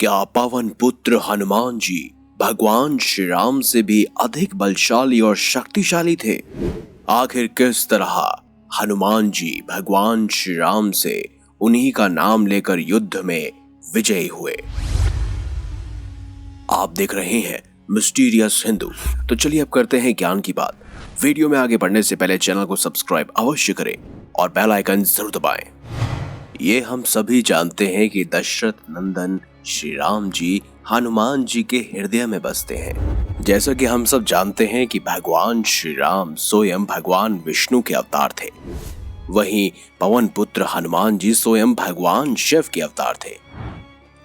क्या पवन पुत्र हनुमान जी भगवान श्री राम से भी अधिक बलशाली और शक्तिशाली थे? आखिर किस तरह हनुमान जी भगवान श्री राम से उन्हीं का नाम लेकर युद्ध में विजयी हुए? आप देख रहे हैं मिस्टीरियस हिंदू। तो चलिए अब करते हैं ज्ञान की बात। वीडियो में आगे बढ़ने से पहले चैनल को सब्सक्राइब अवश्य करें और बेल आइकन जरूर दबाएं। ये हम सभी जानते हैं कि दशरथ नंदन श्री राम जी हनुमान जी के हृदय में बसते हैं। जैसा कि हम सब जानते हैं कि भगवान श्री राम स्वयं भगवान विष्णु के अवतार थे, वहीं पवन पुत्र हनुमान जी स्वयं भगवान शिव के अवतार थे।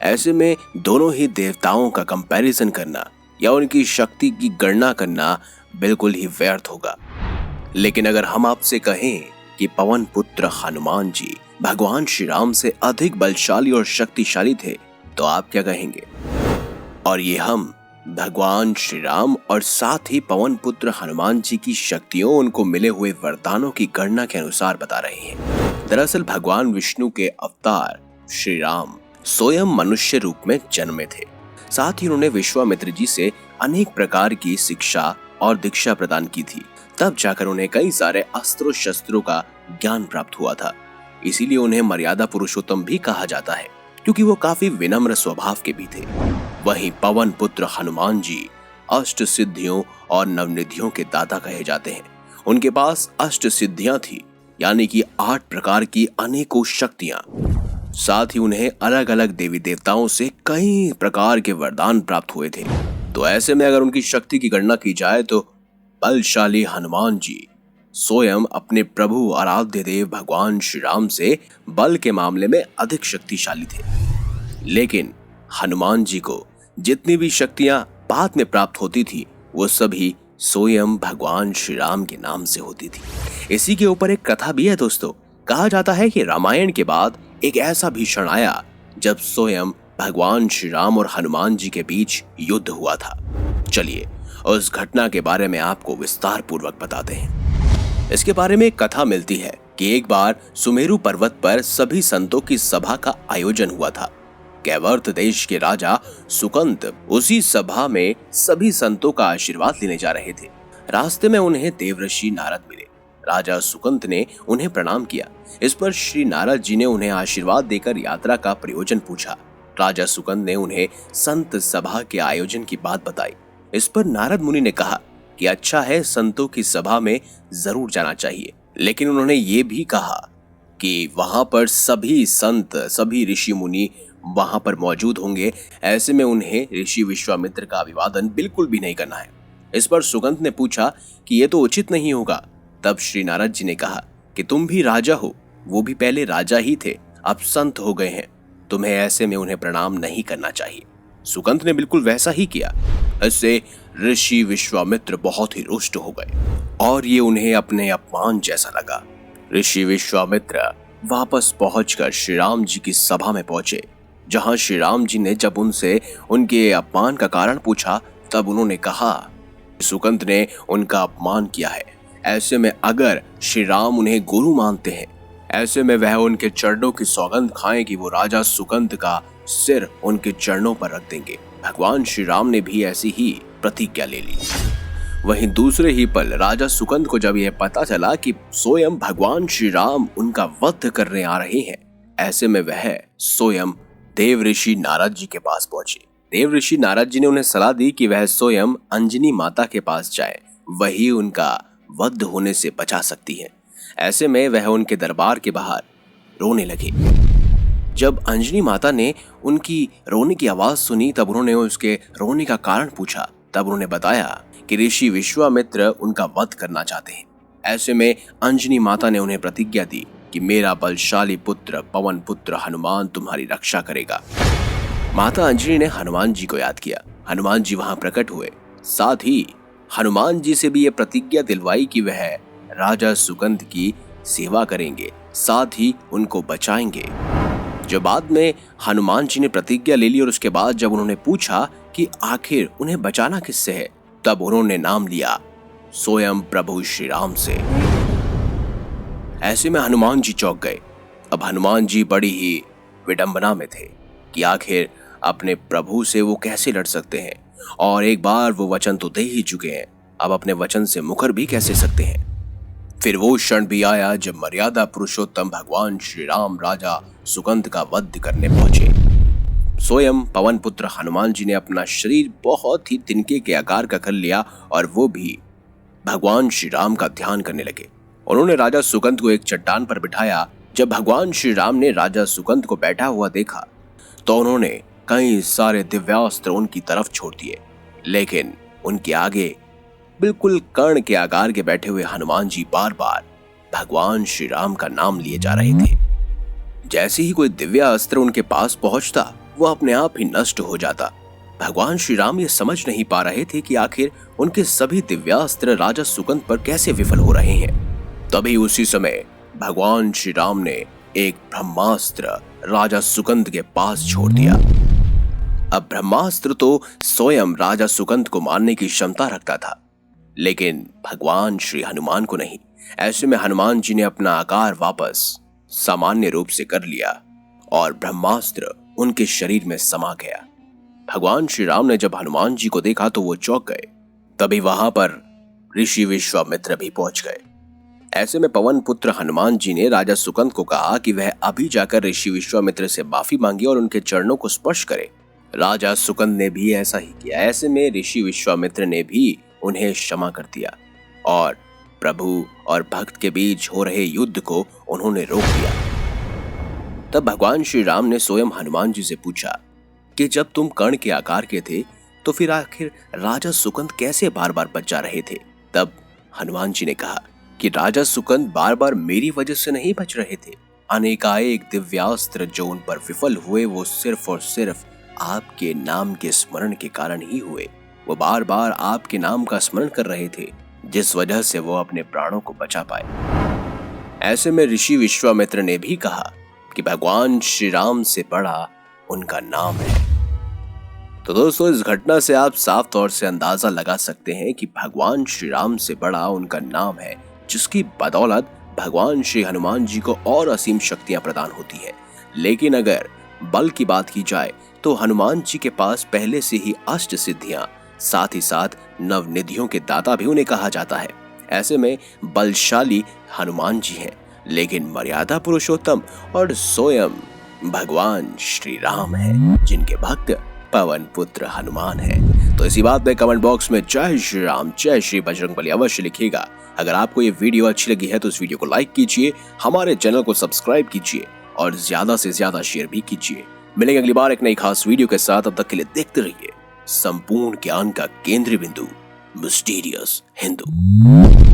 ऐसे में दोनों ही देवताओं का कंपैरिजन करना या उनकी शक्ति की गणना करना बिल्कुल ही व्यर्थ होगा। लेकिन अगर हम आपसे कहें कि पवन पुत्र हनुमान जी भगवान श्री राम से अधिक बलशाली और शक्तिशाली थे, तो आप क्या कहेंगे? और ये हम भगवान श्री राम और साथ ही पवन पुत्र हनुमान जी की शक्तियों, उनको मिले हुए वरदानों की गणना के अनुसार बता रहे हैं। दरअसल भगवान विष्णु के अवतार श्री राम स्वयं मनुष्य रूप में जन्मे थे। साथ ही उन्होंने विश्वामित्र जी से अनेक प्रकार की शिक्षा और दीक्षा प्रदान की थी। तब जाकर उन्हें कई सारे अस्त्रों शस्त्रों का ज्ञान प्राप्त हुआ था। इसीलिए उन्हें मर्यादा पुरुषोत्तम भी कहा जाता है, क्योंकि वो काफी विनम्र स्वभाव के भी थे। वहीं पवन पुत्र हनुमान जी अष्ट सिद्धियों और नवनिधियों के दाता कहे जाते हैं। उनके पास अष्ट सिद्धियां थी, यानी कि 8 प्रकार की अनेकों शक्तियां। साथ ही उन्हें अलग अलग देवी देवताओं से कई प्रकार के वरदान प्राप्त हुए थे। तो ऐसे में अगर उनकी शक्ति की गणना की जाए तो बलशाली हनुमान जी स्वयं अपने प्रभु आराध्य देव भगवान श्री राम से बल के मामले में अधिक शक्तिशाली थे। लेकिन हनुमान जी को जितनी भी शक्तियां बाद में प्राप्त होती थी, वो सभी स्वयं भगवान श्री राम के नाम से होती थी। इसी के ऊपर एक कथा भी है दोस्तों। कहा जाता है कि रामायण के बाद एक ऐसा भी क्षण आया जब स्वयं भगवान श्री राम और हनुमान जी के बीच युद्ध हुआ था। चलिए उस घटना के बारे में आपको विस्तार पूर्वक बताते हैं। इसके बारे में एक कथा मिलती है कि एक बार सुमेरु पर्वत पर सभी संतों की सभा का आयोजन हुआ था। कैवर्त देश के राजा सुकंत उसी सभा में सभी संतों का आशीर्वाद लेने जा रहे थे। रास्ते में उन्हें देवऋषि नारद मिले। राजा सुकंत ने उन्हें प्रणाम किया। इस पर श्री नारद जी ने उन्हें आशीर्वाद देकर यात्रा का प्रयोजन पूछा। राजा सुकंत ने उन्हें संत सभा के आयोजन की बात बताई। इस पर नारद मुनि ने कहा कि अच्छा है, संतों की सभा में जरूर जाना चाहिए। लेकिन उन्होंने ये भी कहा कि वहां पर सभी संत, सभी ऋषि मुनि वहां पर मौजूद होंगे। ऐसे में उन्हें ऋषि विश्वामित्र का अभिवादन बिल्कुल भी नहीं करना है। इस पर सुकंत ने पूछा कि ये तो उचित नहीं होगा। तब श्री नारद जी ने कहा कि तुम भी राजा हो, वो भी पहले राजा ही थे, अब संत हो गए हैं, तुम्हें ऐसे में उन्हें प्रणाम नहीं करना चाहिए। सुकंत ने बिल्कुल वैसा ही किया। इससे ऋषि विश्वामित्र बहुत ही रुष्ट हो गए और ये उन्हें अपने अपमान जैसा लगा। ऋषि विश्वामित्र वापस पहुंचकर श्री राम जी की सभा में पहुंचे, जहां श्री राम जी ने जब उनसे उनके अपमान का कारण पूछा, तब उन्होंने कहा सुकंत ने उनका अपमान किया है। ऐसे में अगर श्री राम उन्हें गुरु मानते हैं, ऐसे में वह उनके चरणों की सौगंध खाएं कि वो राजा सुकंत का सिर उनके चरणों पर रख देंगे। भगवान श्री राम ने भी ऐसी ही प्रतिज्ञा ले ली। वहीं दूसरे ही पल राजा सुकंत को जब यह पता चला कि स्वयं भगवान श्री राम उनका वध करने आ रहे हैं, ऐसे में वह स्वयं देव ऋषि नारद जी के पास पहुंचे। देव ऋषि नारद जी ने उन्हें सलाह दी कि वह स्वयं अंजनी माता के पास जाए, वही उनका वध होने से बचा सकती है। ऐसे में वह उनके दरबार के बाहर रोने लगे। जब अंजनी माता ने उनकी रोने की आवाज सुनी, तब उन्होंने उसके रोने का कारण पूछा। तब उन्होंने बताया कि ऋषि विश्वामित्र उनका वध करना चाहते हैं। ऐसे में अंजनी माता ने उन्हें प्रतिज्ञा दी कि मेरा बलशाली पुत्र पवन पुत्र हनुमान तुम्हारी रक्षा करेगा। माता अंजनी ने हनुमान जी को याद किया। हनुमान जी वहां प्रकट हुए। साथ ही हनुमान जी से भी यह प्रतिज्ञा दिलवाई कि वह राजा सुकंत की सेवा करेंगे, साथ ही उनको बचाएंगे। जो बाद में हनुमान जी ने प्रतिज्ञा ले ली और उसके बाद जब उन्होंने पूछा कि आखिर उन्हें बचाना किससे है, तब उन्होंने नाम लिया स्वयं प्रभु श्री राम से। ऐसे में हनुमान जी चौंक गए। अब हनुमान जी बड़ी ही विडंबना में थे कि आखिर अपने प्रभु से वो कैसे लड़ सकते हैं, और एक बार वो वचन तो दे ही चुके हैं, अब अपने वचन से मुकर भी कैसे सकते हैं। फिर वो क्षण भी आया जब मर्यादा पुरुषोत्तम भगवान श्री राम राजा सुकंद का वध करने पहुंचे। स्वयं पवन पुत्र हनुमान जी ने अपना शरीर बहुत ही तिनके के आकार का कर लिया और वो भी भगवान श्री राम का ध्यान करने लगे। उन्होंने राजा सुकंद को एक चट्टान पर बिठाया। जब भगवान श्री राम ने राजा सुकंद को बैठा हुआ देखा तो उन्होंने कई सारे दिव्यास्त्र उनकी तरफ छोड़ दिए, लेकिन उनके आगे बिल्कुल कर्ण के आकार के बैठे हुए हनुमान जी बार बार भगवान श्री राम का नाम लिए जा रहे थे। जैसे ही कोई दिव्य अस्त्र उनके पास पहुंचता वो अपने आप ही नष्ट हो जाता। भगवान श्री राम ये समझ नहीं पा रहे थे कि आखिर उनके सभी दिव्यास्त्र राजा सुकंद पर कैसे विफल हो रहे हैं। तभी उसी समय भगवान श्री राम ने एक ब्रह्मास्त्र राजा सुकंद के पास छोड़ दिया। अब ब्रह्मास्त्र तो स्वयं राजा सुकंद को मारने की क्षमता रखता था, लेकिन भगवान श्री हनुमान को नहीं। ऐसे में हनुमान जी ने अपना आकार वापस सामान्य रूप से कर लिया और ब्रह्मास्त्र उनके शरीर में समा गया। भगवान श्री राम ने जब हनुमान जी को देखा तो वो चौंक गए। तभी वहां पर ऋषि विश्वामित्र भी पहुंच गए। ऐसे में पवन पुत्र हनुमान जी ने राजा सुकंद को कहा कि वह अभी जाकर ऋषि विश्वामित्र से माफी मांगे और उनके चरणों को स्पर्श करे। राजा सुकंद ने भी ऐसा ही किया। ऐसे में ऋषि विश्वामित्र ने भी उन्हें क्षमा कर दिया और प्रभु और भक्त के बीच हो रहे युद्ध को उन्होंने रोक दिया। तब भगवान श्री राम ने स्वयं हनुमान जी से पूछा कि जब तुम कर्ण के आकार के थे तो फिर आखिर राजा सुकंद कैसे बार बार बच जा रहे थे। तब हनुमान जी ने कहा कि राजा सुकंद बार बार मेरी वजह से नहीं बच रहे थे। अनेकानेक दिव्यास्त्र जो उन पर विफल हुए वो सिर्फ और सिर्फ आपके नाम के स्मरण के कारण ही हुए। वो बार बार आपके नाम का स्मरण कर रहे थे, जिस वजह से वो अपने प्राणों को बचा पाए। ऐसे में ऋषि विश्वामित्र ने भी कहा कि भगवान श्री राम से बड़ा उनका नाम है। तो दोस्तों, इस घटना से आप साफ तौर से अंदाजा लगा सकते हैं कि भगवान श्री राम से बड़ा उनका नाम है, जिसकी बदौलत भगवान श्री हनुमान जी को और असीम शक्तियां प्रदान होती है। लेकिन अगर बल की बात की जाए तो हनुमान जी के पास पहले से ही अष्ट सिद्धियां, साथ ही साथ नवनिधियों के दाता भी उन्हें कहा जाता है। ऐसे में बलशाली हनुमान जी हैं, लेकिन मर्यादा पुरुषोत्तम और स्वयं भगवान श्री राम हैं, जिनके भक्त पवन पुत्र हनुमान है। तो इसी बात में कमेंट बॉक्स में जय श्री राम, जय श्री बजरंगबली अवश्य लिखिएगा। अगर आपको ये वीडियो अच्छी लगी है तो इस वीडियो को लाइक कीजिए, हमारे चैनल को सब्सक्राइब कीजिए और ज्यादा से ज्यादा शेयर भी कीजिए। मिलेंगे अगली बार एक नई खास वीडियो के साथ। अब तक के लिए देखते रहिए संपूर्ण ज्ञान का केंद्रीय बिंदु, मिस्टीरियस हिंदू।